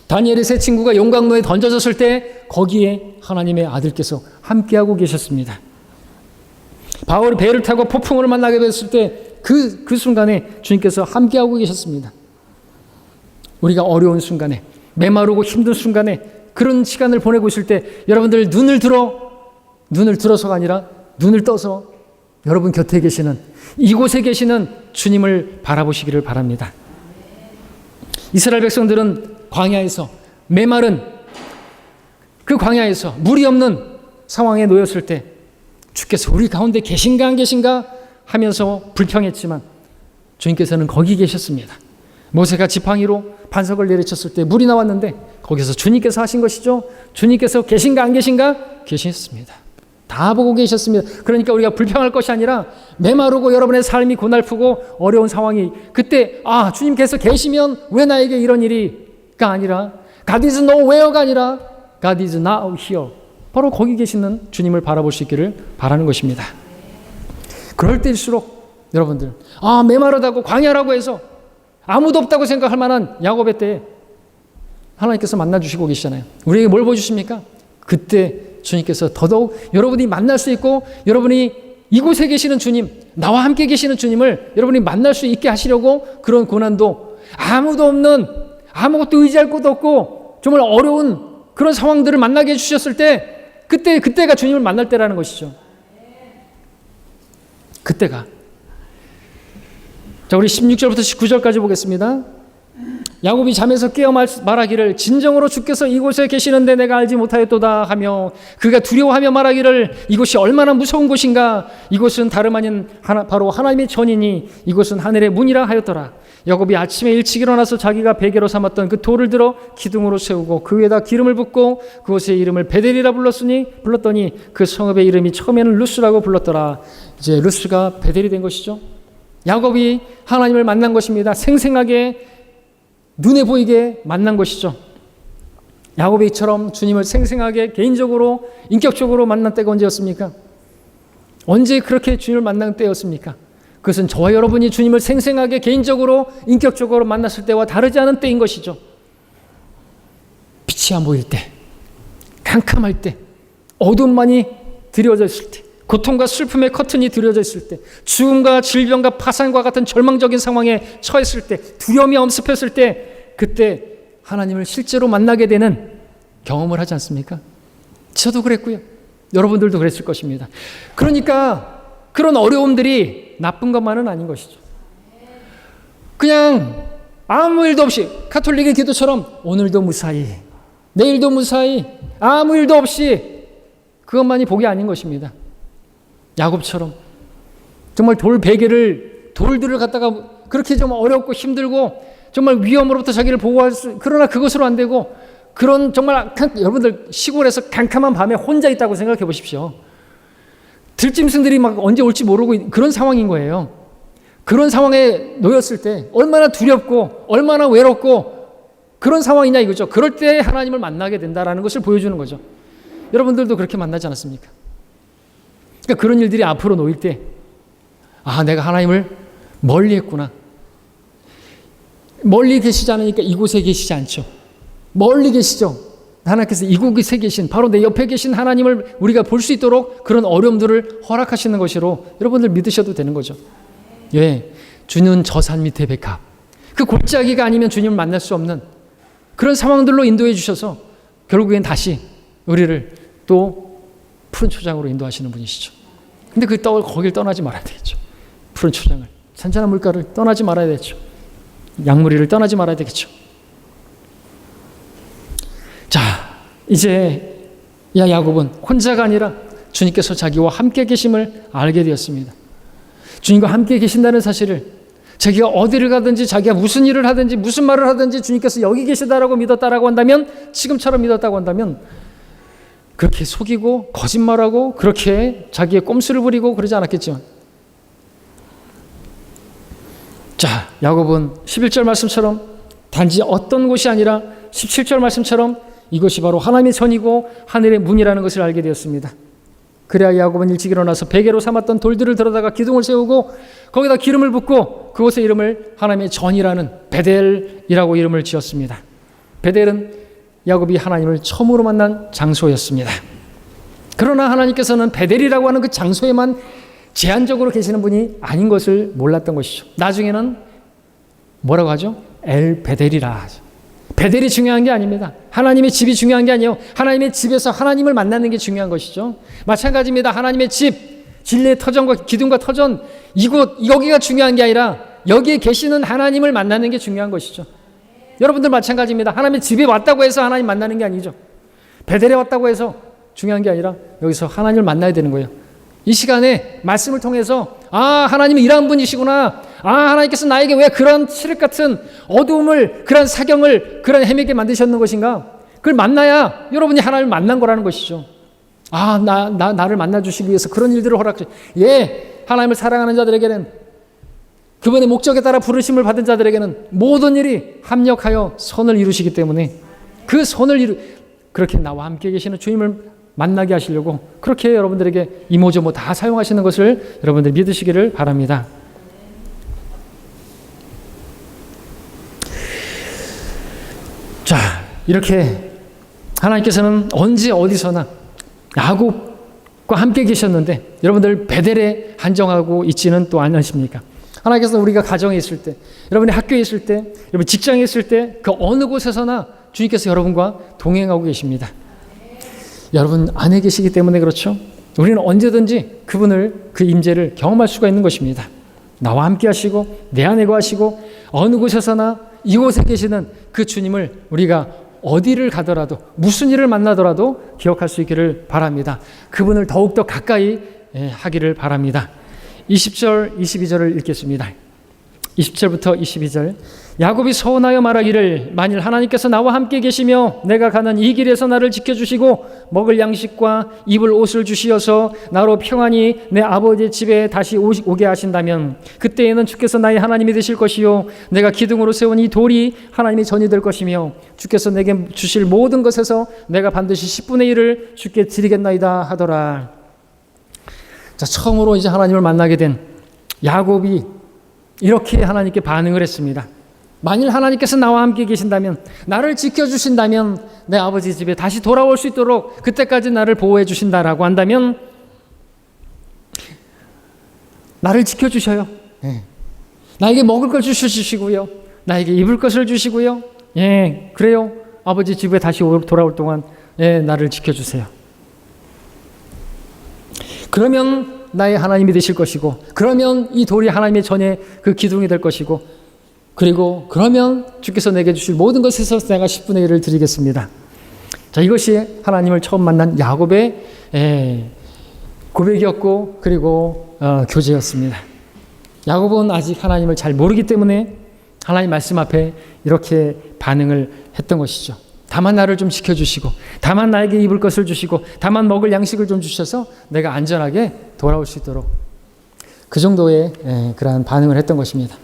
다니엘의 세 친구가 용광로에 던져졌을 때 거기에 하나님의 아들께서 함께하고 계셨습니다. 바울이 배를 타고 폭풍을 만나게 됐을 때 그 순간에 주님께서 함께하고 계셨습니다. 우리가 어려운 순간에 메마르고 힘든 순간에 그런 시간을 보내고 있을 때 여러분들 눈을 들어서가 아니라 눈을 떠서 여러분 곁에 계시는 이곳에 계시는 주님을 바라보시기를 바랍니다. 이스라엘 백성들은 광야에서 메마른 그 광야에서 물이 없는 상황에 놓였을 때 주께서 우리 가운데 계신가 안 계신가 하면서 불평했지만 주님께서는 거기 계셨습니다. 모세가 지팡이로 반석을 내리쳤을 때 물이 나왔는데 거기서 주님께서 하신 것이죠. 주님께서 계신가 안 계신가? 계셨습니다. 다 보고 계셨습니다. 그러니까 우리가 불평할 것이 아니라 메마르고 여러분의 삶이 고달프고 어려운 상황이 그때 주님께서 계시면 왜 나에게 이런 일이가 아니라 God is nowhere가 아니라 God is now here. 바로 거기 계시는 주님을 바라볼 수 있기를 바라는 것입니다. 그럴 때일수록 여러분들 메마르다고 광야라고 해서 아무도 없다고 생각할 만한 야곱의 때에 하나님께서 만나주시고 계시잖아요. 우리에게 뭘 보여주십니까? 그때 주님께서 더더욱 여러분이 만날 수 있고 여러분이 이곳에 계시는 주님, 나와 함께 계시는 주님을 여러분이 만날 수 있게 하시려고 그런 고난도 아무도 없는 아무것도 의지할 것도 없고 정말 어려운 그런 상황들을 만나게 해주셨을 때 그때가 주님을 만날 때라는 것이죠. 그때가. 자, 우리 16절부터 19절까지 보겠습니다. 야곱이 잠에서 깨어 말하기를 진정으로 주께서 이곳에 계시는데 내가 알지 못하였도다 하며 그가 두려워하며 말하기를 이곳이 얼마나 무서운 곳인가 이곳은 다름 아닌 바로 하나님의 전이니 이곳은 하늘의 문이라 하였더라. 야곱이 아침에 일찍 일어나서 자기가 베개로 삼았던 그 돌을 들어 기둥으로 세우고 그 위에다 기름을 붓고 그곳의 이름을 베델이라 불렀더니 그 성읍의 이름이 처음에는 루스라고 불렀더라. 이제 루스가 베델이 된 것이죠. 야곱이 하나님을 만난 것입니다. 생생하게 눈에 보이게 만난 것이죠. 야곱이 이처럼 주님을 생생하게 개인적으로 인격적으로 만난 때가 언제였습니까? 언제 그렇게 주님을 만난 때였습니까? 그것은 저와 여러분이 주님을 생생하게 개인적으로 인격적으로 만났을 때와 다르지 않은 때인 것이죠. 빛이 안 보일 때, 캄캄할 때, 어둠만이 드려져 있을 때, 고통과 슬픔의 커튼이 드려져 있을 때, 죽음과 질병과 파산과 같은 절망적인 상황에 처했을 때, 두려움이 엄습했을 때, 그때 하나님을 실제로 만나게 되는 경험을 하지 않습니까? 저도 그랬고요. 여러분들도 그랬을 것입니다. 그러니까 그런 어려움들이 나쁜 것만은 아닌 것이죠. 그냥 아무 일도 없이 가톨릭의 기도처럼 오늘도 무사히, 내일도 무사히, 아무 일도 없이 그것만이 복이 아닌 것입니다. 야곱처럼 정말 돌들을 갖다가 그렇게 좀 어렵고 힘들고 정말 위험으로부터 자기를 보호할 그러나 그것으로 안 되고 그런 정말 여러분들 시골에서 캄캄한 밤에 혼자 있다고 생각해 보십시오. 들짐승들이 막 언제 올지 모르고 그런 상황인 거예요. 그런 상황에 놓였을 때 얼마나 두렵고 얼마나 외롭고 그런 상황이냐 이거죠. 그럴 때 하나님을 만나게 된다라는 것을 보여주는 거죠. 여러분들도 그렇게 만나지 않았습니까? 그러니까 그런 일들이 앞으로 놓일 때 내가 하나님을 멀리 했구나. 멀리 계시지 않으니까 이곳에 계시지 않죠. 멀리 계시죠. 하나님께서 이곳에 계신 바로 내 옆에 계신 하나님을 우리가 볼 수 있도록 그런 어려움들을 허락하시는 것으로 여러분들 믿으셔도 되는 거죠. 예, 주는 저 산 밑에 백합. 그 골짜기가 아니면 주님을 만날 수 없는 그런 상황들로 인도해 주셔서 결국엔 다시 우리를 또 푸른 초장으로 인도하시는 분이시죠. 근데 거길 떠나지 말아야 되겠죠. 푸른 초장을, 잔잔한 물가를 떠나지 말아야 되겠죠. 양무리를 떠나지 말아야 되겠죠. 자, 이제 야곱은 혼자가 아니라 주님께서 자기와 함께 계심을 알게 되었습니다. 주님과 함께 계신다는 사실을 자기가 어디를 가든지 자기가 무슨 일을 하든지 무슨 말을 하든지 주님께서 여기 계시다라고 믿었다라고 한다면 지금처럼 믿었다고 한다면 그렇게 속이고 거짓말하고 그렇게 자기의 꼼수를 부리고 그러지 않았겠지만 자, 야곱은 11절 말씀처럼 단지 어떤 곳이 아니라 17절 말씀처럼 이것이 바로 하나님의 전이고 하늘의 문이라는 것을 알게 되었습니다. 그래야 야곱은 일찍 일어나서 베개로 삼았던 돌들을 들어다가 기둥을 세우고 거기다 기름을 붓고 그곳의 이름을 하나님의 전이라는 베델이라고 이름을 지었습니다. 베델은 야곱이 하나님을 처음으로 만난 장소였습니다. 그러나 하나님께서는 베델이라고 하는 그 장소에만 제한적으로 계시는 분이 아닌 것을 몰랐던 것이죠. 나중에는 뭐라고 하죠? 엘 베델이라 하죠. 베델이 중요한 게 아닙니다. 하나님의 집이 중요한 게 아니에요. 하나님의 집에서 하나님을 만나는 게 중요한 것이죠. 마찬가지입니다. 하나님의 집, 진리의 터전과 기둥과 터전, 여기가 중요한 게 아니라 여기에 계시는 하나님을 만나는 게 중요한 것이죠. 여러분들 마찬가지입니다. 하나님의 집에 왔다고 해서 하나님 만나는 게 아니죠. 베델에 왔다고 해서 중요한 게 아니라 여기서 하나님을 만나야 되는 거예요. 이 시간에 말씀을 통해서 하나님이 이러한 분이시구나. 하나님께서 나에게 왜 그런 칠흑 같은 어두움을, 그런 사경을, 그런 헤매게 만드셨는 것인가? 그걸 만나야 여러분이 하나님을 만난 거라는 것이죠. 나를 만나주시기 위해서 그런 일들을 허락해. 하나님을 사랑하는 자들에게는, 그분의 목적에 따라 부르심을 받은 자들에게는 모든 일이 합력하여 선을 이루시기 때문에 그 선을 그렇게 나와 함께 계시는 주님을 만나게 하시려고 그렇게 여러분들에게 이모저모 다 사용하시는 것을 여러분들이 믿으시기를 바랍니다. 자, 이렇게 하나님께서는 언제 어디서나 야곱과 함께 계셨는데 여러분들 베델에 한정하고 있지는 또 않으십니까? 하나님께서 우리가 가정에 있을 때, 여러분이 학교에 있을 때, 여러분 직장에 있을 때 그 어느 곳에서나 주님께서 여러분과 동행하고 계십니다. 여러분 안에 계시기 때문에 그렇죠. 우리는 언제든지 그분을, 그 임재를 경험할 수가 있는 것입니다. 나와 함께 하시고 내 안에 거하시고 어느 곳에서나 이곳에 계시는 그 주님을 우리가 어디를 가더라도 무슨 일을 만나더라도 기억할 수 있기를 바랍니다. 그분을 더욱더 가까이 하기를 바랍니다. 20절 22절을 읽겠습니다. 20절부터 22절. 야곱이 서원하여 말하기를 만일 하나님께서 나와 함께 계시며 내가 가는 이 길에서 나를 지켜주시고 먹을 양식과 입을 옷을 주시어서 나로 평안히 내 아버지의 집에 다시 오게 하신다면 그때에는 주께서 나의 하나님이 되실 것이요 내가 기둥으로 세운 이 돌이 하나님의 전이 될 것이며 주께서 내게 주실 모든 것에서 내가 반드시 10분의 1을 주께 드리겠나이다 하더라. 자, 처음으로 이제 하나님을 만나게 된 야곱이 이렇게 하나님께 반응을 했습니다. 만일 하나님께서 나와 함께 계신다면, 나를 지켜주신다면 내 아버지 집에 다시 돌아올 수 있도록 그때까지 나를 보호해 주신다라고 한다면 나를 지켜주셔요. 나에게 먹을 걸 주시고요, 나에게 입을 것을 주시고요, 그래요, 아버지 집에 다시 돌아올 동안 나를 지켜주세요. 그러면 나의 하나님이 되실 것이고, 그러면 이 돌이 하나님의 전에 그 기둥이 될 것이고, 그리고 그러면 주께서 내게 주실 모든 것에서 내가 10분의 1을 드리겠습니다. 자, 이것이 하나님을 처음 만난 야곱의 고백이었고, 그리고 교제였습니다. 야곱은 아직 하나님을 잘 모르기 때문에 하나님 말씀 앞에 이렇게 반응을 했던 것이죠. 다만 나를 좀 지켜주시고, 다만 나에게 입을 것을 주시고, 다만 먹을 양식을 좀 주셔서 내가 안전하게 돌아올 수 있도록, 그 정도의 그러한 반응을 했던 것입니다.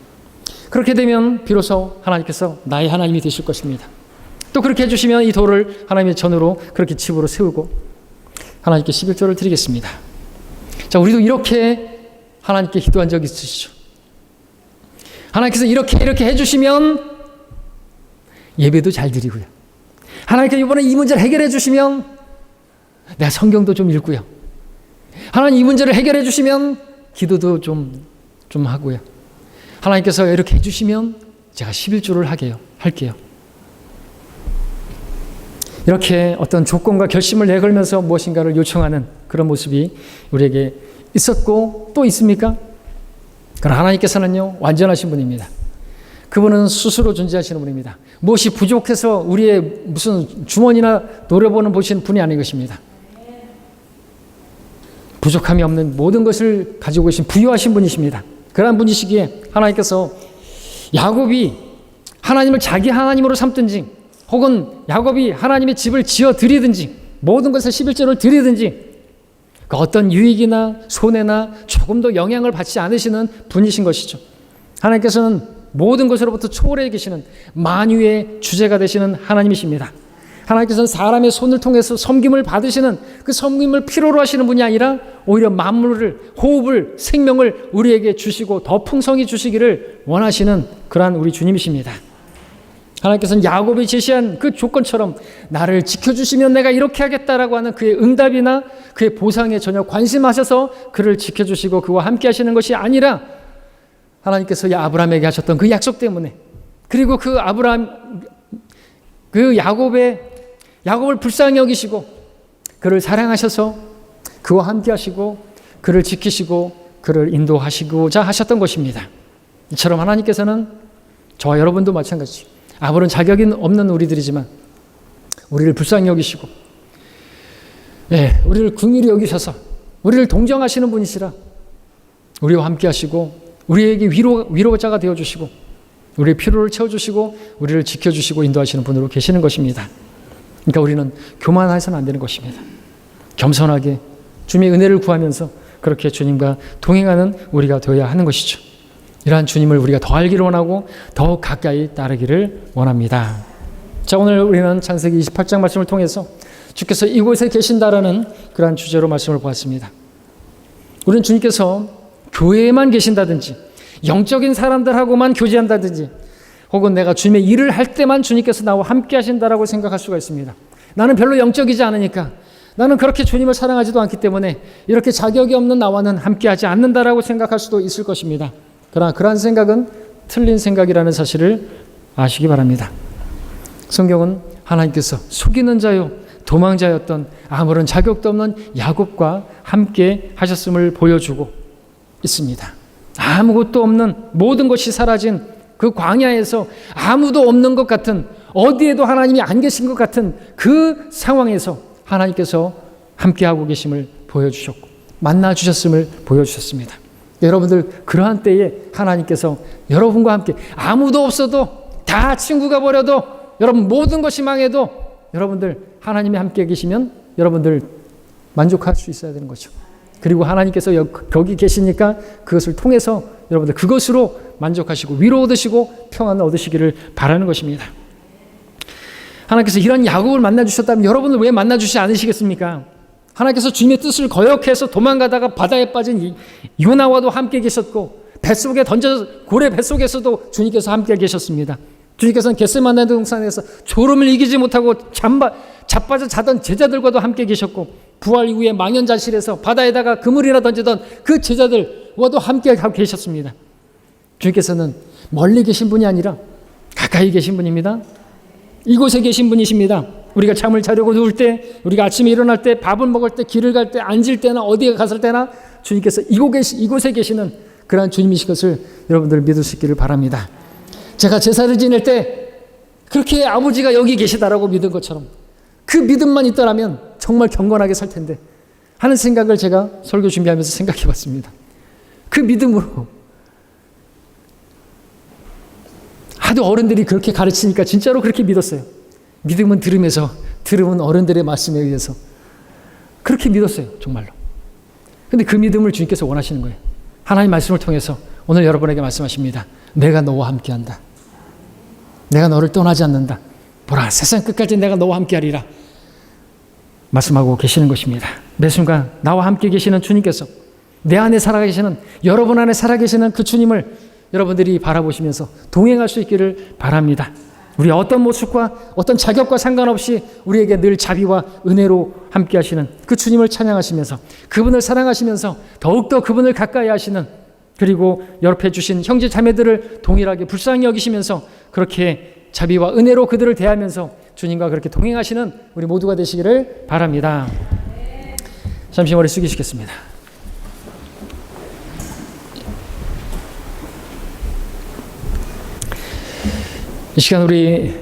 그렇게 되면 비로소 하나님께서 나의 하나님이 되실 것입니다. 또 그렇게 해주시면 이 돌을 하나님의 전으로 그렇게 집으로 세우고 하나님께 11조를 드리겠습니다. 자, 우리도 이렇게 하나님께 기도한 적이 있으시죠? 하나님께서 이렇게 해주시면 예배도 잘 드리고요, 하나님께서 이번에 이 문제를 해결해 주시면 내가 성경도 좀 읽고요, 하나님 이 문제를 해결해 주시면 기도도 좀 하고요, 하나님께서 이렇게 해주시면 제가 11조를 할게요. 이렇게 어떤 조건과 결심을 내걸면서 무엇인가를 요청하는 그런 모습이 우리에게 있었고 또 있습니까? 그러나 하나님께서는요, 완전하신 분입니다. 그분은 스스로 존재하시는 분입니다. 무엇이 부족해서 우리의 무슨 주머니나 노려보는 보시는 분이 아닌 것입니다. 부족함이 없는 모든 것을 가지고 계신 부유하신 분이십니다. 그러한 분이시기에 하나님께서 야곱이 하나님을 자기 하나님으로 삼든지, 혹은 야곱이 하나님의 집을 지어 드리든지, 모든 것을 11조를 드리든지 그 어떤 유익이나 손해나 조금도 영향을 받지 않으시는 분이신 것이죠. 하나님께서는 모든 것으로부터 초월해 계시는 만유의 주제가 되시는 하나님이십니다. 하나님께서는 사람의 손을 통해서 섬김을 받으시는, 그 섬김을 필요로 하시는 분이 아니라 오히려 만물을, 호흡을, 생명을 우리에게 주시고 더 풍성히 주시기를 원하시는 그러한 우리 주님이십니다. 하나님께서는 야곱이 제시한 그 조건처럼 나를 지켜주시면 내가 이렇게 하겠다라고 하는 그의 응답이나 그의 보상에 전혀 관심하셔서 그를 지켜주시고 그와 함께 하시는 것이 아니라, 하나님께서 아브라함에게 하셨던 그 약속 때문에, 그리고 그 야곱을 불쌍히 여기시고 그를 사랑하셔서 그와 함께 하시고 그를 지키시고 그를 인도하시고자 하셨던 것입니다. 이처럼 하나님께서는 저와 여러분도 마찬가지, 아무런 자격이 없는 우리들이지만 우리를 불쌍히 여기시고 우리를 긍휼히 여기셔서 우리를 동정하시는 분이시라 우리와 함께 하시고 우리에게 위로자가 되어주시고 우리의 필요를 채워주시고 우리를 지켜주시고 인도하시는 분으로 계시는 것입니다. 그러니까 우리는 교만해서는 안 되는 것입니다. 겸손하게 주님의 은혜를 구하면서 그렇게 주님과 동행하는 우리가 되어야 하는 것이죠. 이러한 주님을 우리가 더 알기를 원하고 더욱 가까이 따르기를 원합니다. 자, 오늘 우리는 창세기 28장 말씀을 통해서 주께서 이곳에 계신다라는 그러한 주제로 말씀을 보았습니다. 우리는 주님께서 교회에만 계신다든지 영적인 사람들하고만 교제한다든지 혹은 내가 주님의 일을 할 때만 주님께서 나와 함께 하신다라고 생각할 수가 있습니다. 나는 별로 영적이지 않으니까, 나는 그렇게 주님을 사랑하지도 않기 때문에 이렇게 자격이 없는 나와는 함께하지 않는다라고 생각할 수도 있을 것입니다. 그러나 그러한 생각은 틀린 생각이라는 사실을 아시기 바랍니다. 성경은 하나님께서 속이는 자요 도망자였던 아무런 자격도 없는 야곱과 함께 하셨음을 보여주고 있습니다. 아무것도 없는, 모든 것이 사라진 그 광야에서 아무도 없는 것 같은, 어디에도 하나님이 안 계신 것 같은 그 상황에서 하나님께서 함께하고 계심을 보여주셨고 만나주셨음을 보여주셨습니다. 여러분들, 그러한 때에 하나님께서 여러분과 함께, 아무도 없어도, 다 친구가 버려도, 여러분 모든 것이 망해도 여러분들 하나님이 함께 계시면 여러분들 만족할 수 있어야 되는 거죠. 그리고 하나님께서 거기 계시니까 그것을 통해서 여러분들 그것으로 만족하시고 위로 얻으시고 평안을 얻으시기를 바라는 것입니다. 하나님께서 이런 야곱을 만나주셨다면 여러분을 왜 만나주시지 않으시겠습니까? 하나님께서 주님의 뜻을 거역해서 도망가다가 바다에 빠진 요나와도 함께 계셨고, 뱃속에 고래 뱃속에서도 주님께서 함께 계셨습니다. 주님께서는 겟세마네 동산에서 졸음을 이기지 못하고 자빠져 자던 제자들과도 함께 계셨고, 부활 이후에 망연자실에서 바다에다가 그물이나 던지던 그 제자들과도 함께 계셨습니다. 주님께서는 멀리 계신 분이 아니라 가까이 계신 분입니다. 이곳에 계신 분이십니다. 우리가 잠을 자려고 누울 때, 우리가 아침에 일어날 때, 밥을 먹을 때, 길을 갈 때, 앉을 때나 어디에 갔을 때나 주님께서 이곳에 계시는 그러한 주님이신 것을 여러분들 믿을 수 있기를 바랍니다. 제가 제사를 지낼 때 그렇게 아버지가 여기 계시다라고 믿은 것처럼 그 믿음만 있더라면 정말 경건하게 살 텐데 하는 생각을 제가 설교 준비하면서 생각해 봤습니다. 그 믿음으로 하도 어른들이 그렇게 가르치니까 진짜로 그렇게 믿었어요. 믿음은 들음에서, 들음은 어른들의 말씀에 의해서 그렇게 믿었어요. 정말로. 근데 그 믿음을 주님께서 원하시는 거예요. 하나님 말씀을 통해서 오늘 여러분에게 말씀하십니다. 내가 너와 함께한다. 내가 너를 떠나지 않는다. 보라, 세상 끝까지 내가 너와 함께하리라 말씀하고 계시는 것입니다. 매 순간 나와 함께 계시는 주님께서, 내 안에 살아계시는, 여러분 안에 살아계시는 그 주님을 여러분들이 바라보시면서 동행할 수 있기를 바랍니다. 우리 어떤 모습과 어떤 자격과 상관없이 우리에게 늘 자비와 은혜로 함께 하시는 그 주님을 찬양하시면서, 그분을 사랑하시면서 더욱더 그분을 가까이 하시는, 그리고 옆에 주신 형제 자매들을 동일하게 불쌍히 여기시면서 그렇게 자비와 은혜로 그들을 대하면서 주님과 그렇게 동행하시는 우리 모두가 되시기를 바랍니다. 잠시 머리 숙이시겠습니다. 이 시간 우리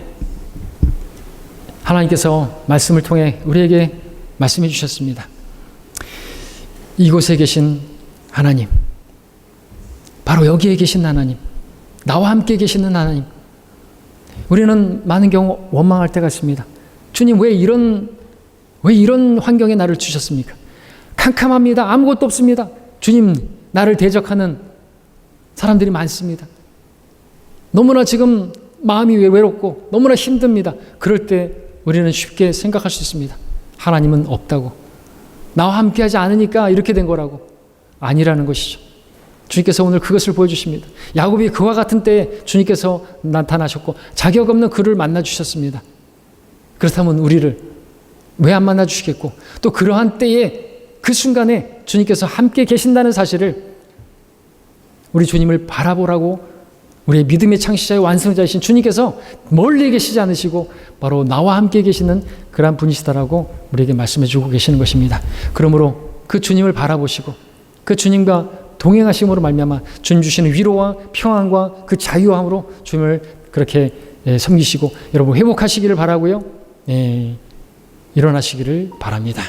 하나님께서 말씀을 통해 우리에게 말씀해 주셨습니다. 이곳에 계신 하나님, 바로 여기에 계신 하나님, 나와 함께 계시는 하나님. 우리는 많은 경우 원망할 때가 있습니다. 주님, 왜 이런 환경에 나를 주셨습니까? 캄캄합니다. 아무것도 없습니다. 주님, 나를 대적하는 사람들이 많습니다. 너무나 지금 마음이 외롭고 너무나 힘듭니다. 그럴 때 우리는 쉽게 생각할 수 있습니다. 하나님은 없다고, 나와 함께하지 않으니까 이렇게 된 거라고. 아니라는 것이죠. 주님께서 오늘 그것을 보여주십니다. 야곱이 그와 같은 때에 주님께서 나타나셨고 자격 없는 그를 만나주셨습니다. 그렇다면 우리를 왜 안 만나주시겠고, 또 그러한 때에 그 순간에 주님께서 함께 계신다는 사실을 우리 주님을 바라보라고, 우리의 믿음의 창시자의 완성자이신 주님께서 멀리 계시지 않으시고 바로 나와 함께 계시는 그러한 분이시다라고 우리에게 말씀해 주고 계시는 것입니다. 그러므로 그 주님을 바라보시고 그 주님과 동행하심으로 말미암아 주님 주시는 위로와 평안과 그 자유함으로 주님을 그렇게 섬기시고 여러분 회복하시기를 바라고요. 일어나시기를 바랍니다.